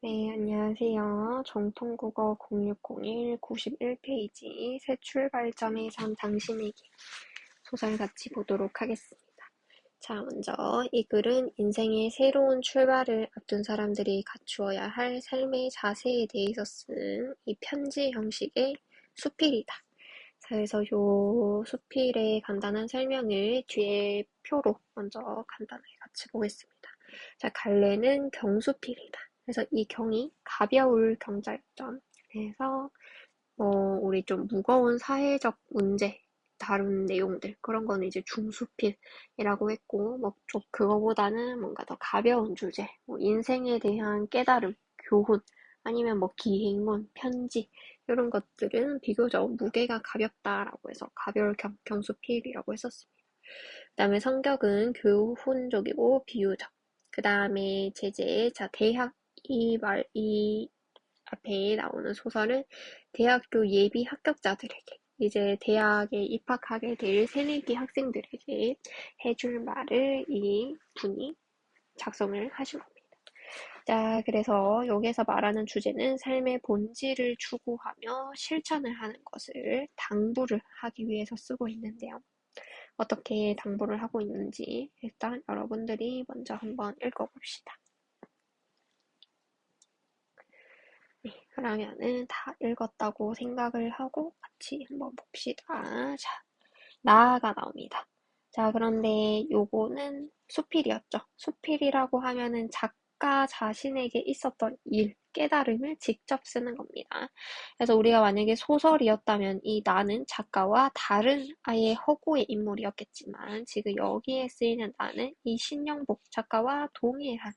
네, 안녕하세요. 정통국어 0601 91페이지 새 출발점에 선 당신에게 소설 같이 보도록 하겠습니다. 자, 먼저 이 글은 인생의 새로운 출발을 앞둔 사람들이 갖추어야 할 삶의 자세에 대해서 쓴 이 편지 형식의 수필이다. 그래서 요 수필의 간단한 설명을 뒤에 표로 먼저 간단하게 같이 보겠습니다. 자, 갈래는 경수필이다. 그래서 이 경이 가벼울 경자였죠. 그래서 우리 좀 무거운 사회적 문제 다룬 내용들 그런 거는 이제 중수필이라고 했고 좀 그거보다는 뭔가 더 가벼운 주제, 인생에 대한 깨달음, 교훈 아니면 기행문, 편지 이런 것들은 비교적 무게가 가볍다라고 해서 가벼울 경수필이라고 했었습니다. 그 다음에 성격은 교훈적이고 비유적. 그 다음에 제재, 자, 이 앞에 나오는 소설은 대학교 예비 합격자들에게, 이제 대학에 입학하게 될 새내기 학생들에게 해줄 말을 이 분이 작성을 하신 겁니다. 자, 그래서 여기에서 말하는 주제는 삶의 본질을 추구하며 실천을 하는 것을 당부를 하기 위해서 쓰고 있는데요. 어떻게 당부를 하고 있는지 일단 여러분들이 먼저 한번 읽어봅시다. 네, 그러면은 다 읽었다고 생각을 하고 같이 한번 봅시다. 자, 나아가 나옵니다. 자, 그런데 요거는 수필이었죠. 수필이라고 하면은 작가 자신에게 있었던 일, 깨달음을 직접 쓰는 겁니다. 그래서 우리가 만약에 소설이었다면 이 나는 작가와 다른 아예 허구의 인물이었겠지만 지금 여기에 쓰이는 나는 이 신영복 작가와 동일한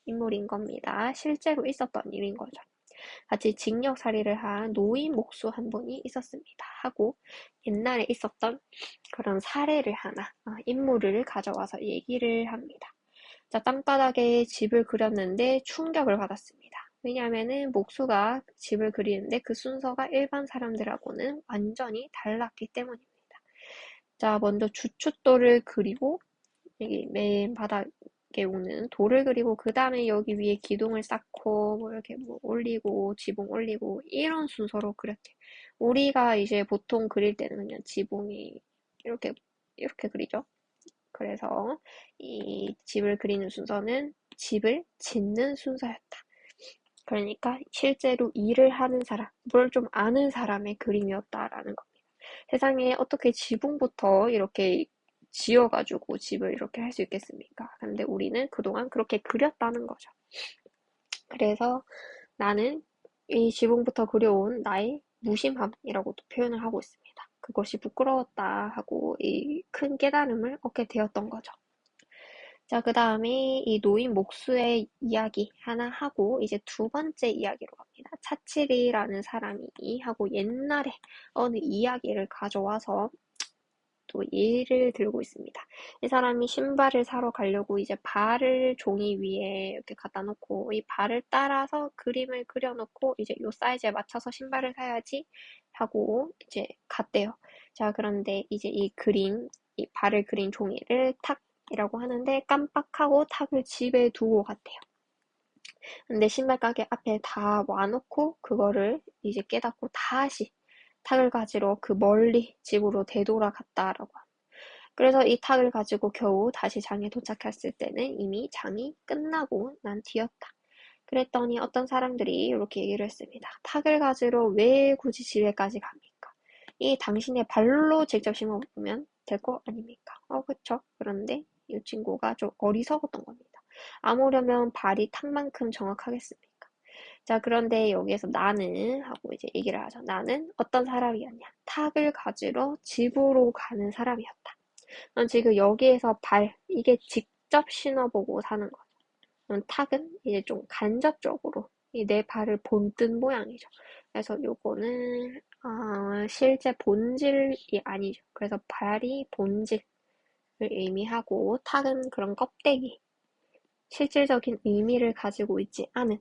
인물인 겁니다. 실제로 있었던 일인 거죠. 같이 징역살이를 한 노인 목수 한 분이 있었습니다. 하고 옛날에 있었던 그런 사례를 하나, 인물을 가져와서 얘기를 합니다. 자, 땅바닥에 집을 그렸는데 충격을 받았습니다. 왜냐하면은 목수가 집을 그리는데 그 순서가 일반 사람들하고는 완전히 달랐기 때문입니다. 자, 먼저 주춧돌을 그리고 여기 맨 바닥에 오는 돌을 그리고 그 다음에 여기 위에 기둥을 쌓고 이렇게 올리고 지붕 올리고 이런 순서로 그렸대요. 우리가 이제 보통 그릴 때는 그냥 지붕이 이렇게 그리죠. 그래서 이 집을 그리는 순서는 집을 짓는 순서였다. 그러니까 실제로 일을 하는 사람, 뭘 좀 아는 사람의 그림이었다라는 겁니다. 세상에 어떻게 지붕부터 이렇게 지어가지고 집을 이렇게 할 수 있겠습니까? 근데 우리는 그동안 그렇게 그렸다는 거죠. 그래서 나는 이 지붕부터 그려온 나의 무심함이라고도 표현을 하고 있습니다. 그것이 부끄러웠다 하고 이 큰 깨달음을 얻게 되었던 거죠. 자, 그 다음에 이 노인 목수의 이야기 하나 하고 이제 두 번째 이야기로 갑니다. 차칠이라는 사람이 하고 옛날에 어느 이야기를 가져와서 또 예를 들고 있습니다. 이 사람이 신발을 사러 가려고 이제 발을 종이 위에 이렇게 갖다 놓고 이 발을 따라서 그림을 그려놓고 이제 요 사이즈에 맞춰서 신발을 사야지 하고 이제 갔대요. 자, 그런데 이제 이 발을 그린 종이를 탁이라고 하는데 깜빡하고 탁을 집에 두고 갔대요. 근데 신발 가게 앞에 다 와놓고 그거를 이제 깨닫고 다시 탁을 가지러 그 멀리 집으로 되돌아갔다라고 합니다. 그래서 이 탁을 가지고 겨우 다시 장에 도착했을 때는 이미 장이 끝나고 난 뒤였다. 그랬더니 어떤 사람들이 이렇게 얘기를 했습니다. 탁을 가지러 왜 굳이 집에까지 갑니까? 이 당신의 발로 직접 심어보면 될 거 아닙니까? 그쵸? 그런데 이 친구가 좀 어리석었던 겁니다. 아무려면 발이 탁만큼 정확하겠습니까? 자, 그런데 여기에서 나는 하고 이제 얘기를 하죠. 나는 어떤 사람이었냐? 탁을 가지러 집으로 가는 사람이었다. 난 지금 여기에서 이게 직접 신어보고 사는 거죠. 탁은 이제 좀 간접적으로 내 발을 본뜬 모양이죠. 그래서 요거는 실제 본질이 아니죠. 그래서 발이 본질을 의미하고 탁은 그런 껍데기, 실질적인 의미를 가지고 있지 않은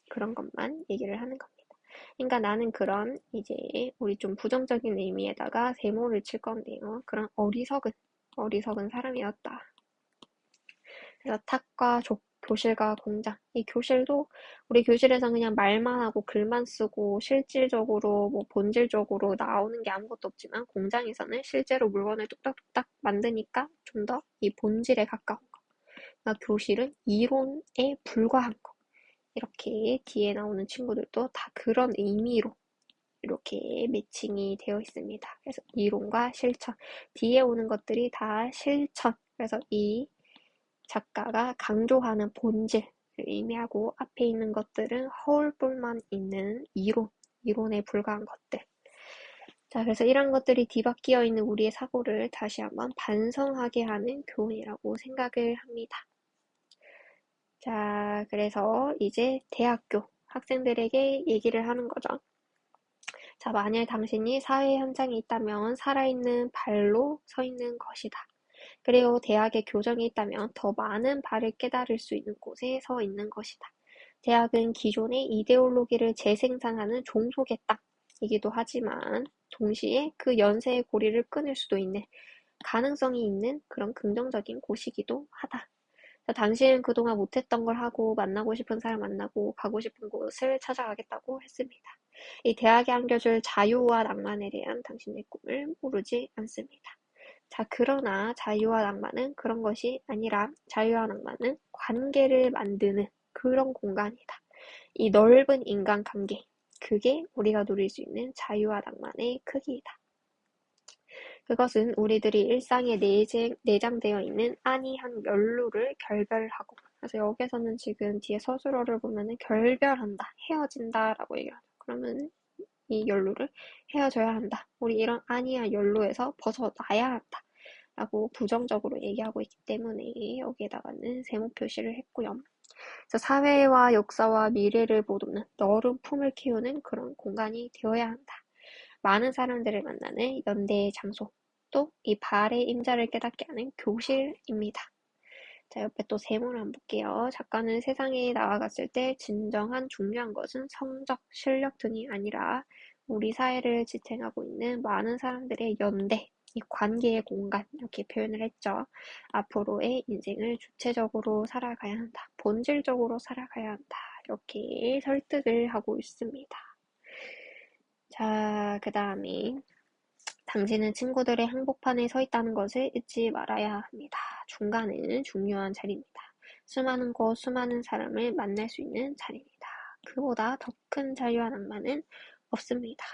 그런 것만 얘기를 하는 겁니다. 그러니까 나는 그런 이제 우리 좀 부정적인 의미에다가 세모를 칠 건데요. 그런 어리석은 사람이었다. 그래서 탁과 교실과 공장. 이 교실도 우리 교실에서 그냥 말만 하고 글만 쓰고 실질적으로 뭐 본질적으로 나오는 게 아무것도 없지만 공장에서는 실제로 물건을 뚝딱뚝딱 만드니까 좀 더 이 본질에 가까운 거. 그러니까 교실은 이론에 불과한 거. 이렇게 뒤에 나오는 친구들도 다 그런 의미로 이렇게 매칭이 되어 있습니다. 그래서 이론과 실천. 뒤에 오는 것들이 다 실천. 그래서 이 작가가 강조하는 본질을 의미하고 앞에 있는 것들은 허울뿐만 있는 이론에 불과한 것들. 자, 그래서 이런 것들이 뒤바뀌어 있는 우리의 사고를 다시 한번 반성하게 하는 교훈이라고 생각을 합니다. 자, 그래서 이제 대학교 학생들에게 얘기를 하는 거죠. 자, 만일 당신이 사회 현장에 있다면 살아있는 발로 서 있는 것이다. 그리고 대학에 교정이 있다면 더 많은 바를 깨달을 수 있는 곳에 서 있는 것이다. 대학은 기존의 이데올로기를 재생산하는 종속의 땅이기도 하지만 동시에 그 연쇄의 고리를 끊을 수도 있는 가능성이 있는 그런 긍정적인 곳이기도 하다. 당신은 그동안 못했던 걸 하고 만나고 싶은 사람 만나고 가고 싶은 곳을 찾아가겠다고 했습니다. 이 대학이 안겨줄 자유와 낭만에 대한 당신의 꿈을 모르지 않습니다. 자, 그러나 자유와 낭만은 그런 것이 아니라 자유와 낭만은 관계를 만드는 그런 공간이다. 이 넓은 인간관계, 그게 우리가 누릴 수 있는 자유와 낭만의 크기이다. 그것은 우리들이 일상에 내장되어 있는 안이한 연루를 결별하고, 그래서 여기서는 지금 뒤에 서술어를 보면은 결별한다, 헤어진다라고 얘기하죠. 그러면 이 연루를 헤어져야 한다. 우리 이런 안이한 연루에서 벗어나야 한다. 라고 부정적으로 얘기하고 있기 때문에 여기에다가는 세모 표시를 했고요. 그래서 사회와 역사와 미래를 보도는 넓은 품을 키우는 그런 공간이 되어야 한다. 많은 사람들을 만나는 연대의 장소, 또 이 발의 임자를 깨닫게 하는 교실입니다. 자, 옆에 또 세모를 한번 볼게요. 작가는 세상에 나아갔을 때 진정한 중요한 것은 성적, 실력 등이 아니라 우리 사회를 지탱하고 있는 많은 사람들의 연대, 이 관계의 공간, 이렇게 표현을 했죠. 앞으로의 인생을 주체적으로 살아가야 한다. 본질적으로 살아가야 한다. 이렇게 설득을 하고 있습니다. 자, 그 다음에 당신은 친구들의 한복판에 서 있다는 것을 잊지 말아야 합니다. 중간은 중요한 자리입니다. 수많은 곳, 수많은 사람을 만날 수 있는 자리입니다. 그보다 더 큰 자유와 낭만은 없습니다.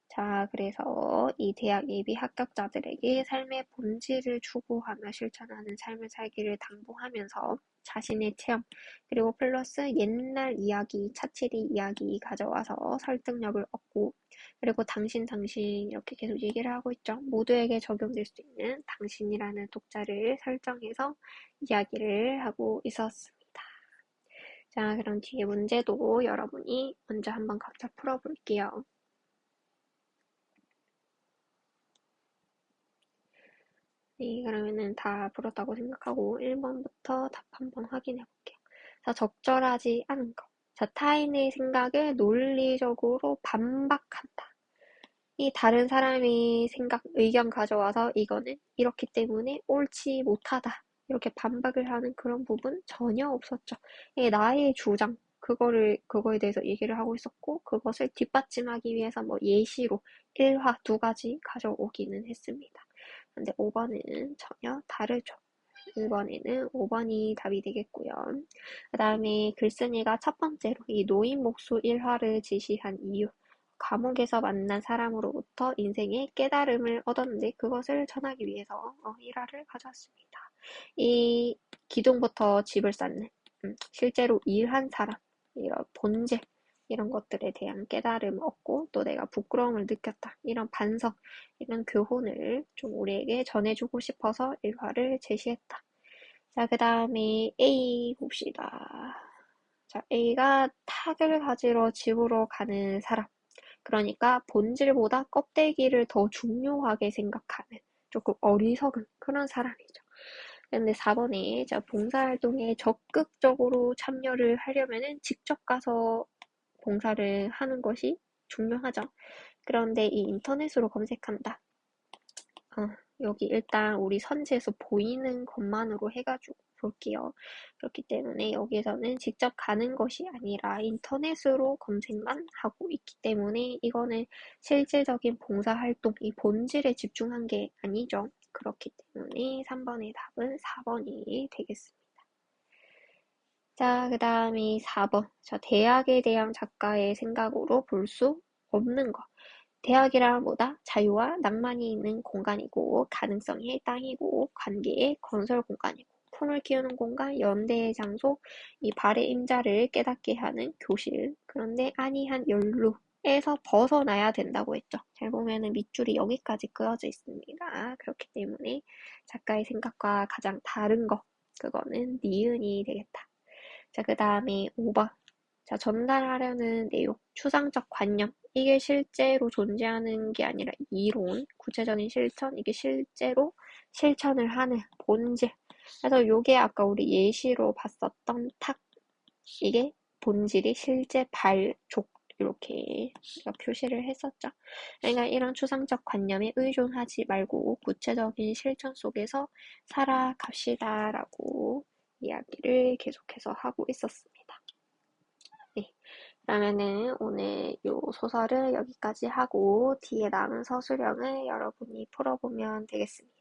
자, 그래서 이 대학 예비 합격자들에게 삶의 본질을 추구하며 실천하는 삶을 살기를 당부하면서 자신의 체험, 그리고 플러스 옛날 이야기, 차치리 이야기 가져와서 설득력을 얻고, 그리고 당신 이렇게 계속 얘기를 하고 있죠. 모두에게 적용될 수 있는 당신이라는 독자를 설정해서 이야기를 하고 있었습니다. 자, 그럼 뒤에 문제도 여러분이 먼저 한번 각자 풀어볼게요. 네, 그러면은 다 풀었다고 생각하고 1번부터 답 한번 확인해 볼게요. 자, 적절하지 않은 것. 자, 타인의 생각에 논리적으로 반박한다. 이 다른 사람이 의견 가져와서 이거는 이렇기 때문에 옳지 못하다. 이렇게 반박을 하는 그런 부분 전혀 없었죠. 이게 나의 주장, 그거에 대해서 얘기를 하고 있었고, 그것을 뒷받침하기 위해서 뭐 예시로 일화 두 가지 가져오기는 했습니다. 근데 5번은 전혀 다르죠. 1번에는 5번이 답이 되겠고요. 그 다음에 글쓴이가 첫 번째로 이 노인목수 일화를 제시한 이유. 감옥에서 만난 사람으로부터 인생의 깨달음을 얻었는데 그것을 전하기 위해서 일화를 가져왔습니다. 이 기둥부터 집을 쌓는 실제로 일한 사람, 이런 본질, 이런 것들에 대한 깨달음을 얻고 또 내가 부끄러움을 느꼈다. 이런 반성, 이런 교훈을 좀 우리에게 전해주고 싶어서 일화를 제시했다. 자, 그 다음에 A 봅시다. 자, A가 탁을 가지러 집으로 가는 사람. 그러니까 본질보다 껍데기를 더 중요하게 생각하는 조금 어리석은 그런 사람이죠. 근데 4번에 봉사활동에 적극적으로 참여를 하려면은 직접 가서 봉사를 하는 것이 중요하죠. 그런데 이 인터넷으로 검색한다. 여기 일단 우리 선지에서 보이는 것만으로 해가지고 볼게요. 그렇기 때문에 여기서는 직접 가는 것이 아니라 인터넷으로 검색만 하고 있기 때문에 이거는 실질적인 봉사활동, 이 본질에 집중한 게 아니죠. 그렇기 때문에 3번의 답은 4번이 되겠습니다. 자, 그 다음이 4번. 자, 대학에 대한 작가의 생각으로 볼 수 없는 것. 대학이란 뭐다? 자유와 낭만이 있는 공간이고, 가능성의 땅이고, 관계의 건설 공간이고, 품을 키우는 공간, 연대의 장소, 이 발의 임자를 깨닫게 하는 교실. 그런데 아니한 연루에서 벗어나야 된다고 했죠. 잘 보면은 밑줄이 여기까지 그어져 있습니다. 그렇기 때문에 작가의 생각과 가장 다른 것, 그거는 니은이 되겠다. 자, 그 다음에 5번. 자, 전달하려는 내용, 추상적 관념. 이게 실제로 존재하는 게 아니라 이론, 구체적인 실천, 이게 실제로 실천을 하는 본질. 그래서 요게 아까 우리 예시로 봤었던 탁, 이게 본질이 실제 발족, 이렇게 우리가 표시를 했었죠. 그러니까 이런 추상적 관념에 의존하지 말고 구체적인 실천 속에서 살아갑시다라고 이야기를 계속해서 하고 있었습니다. 네. 그러면은 오늘 요 소설을 여기까지 하고 뒤에 남은 서술형을 여러분이 풀어보면 되겠습니다.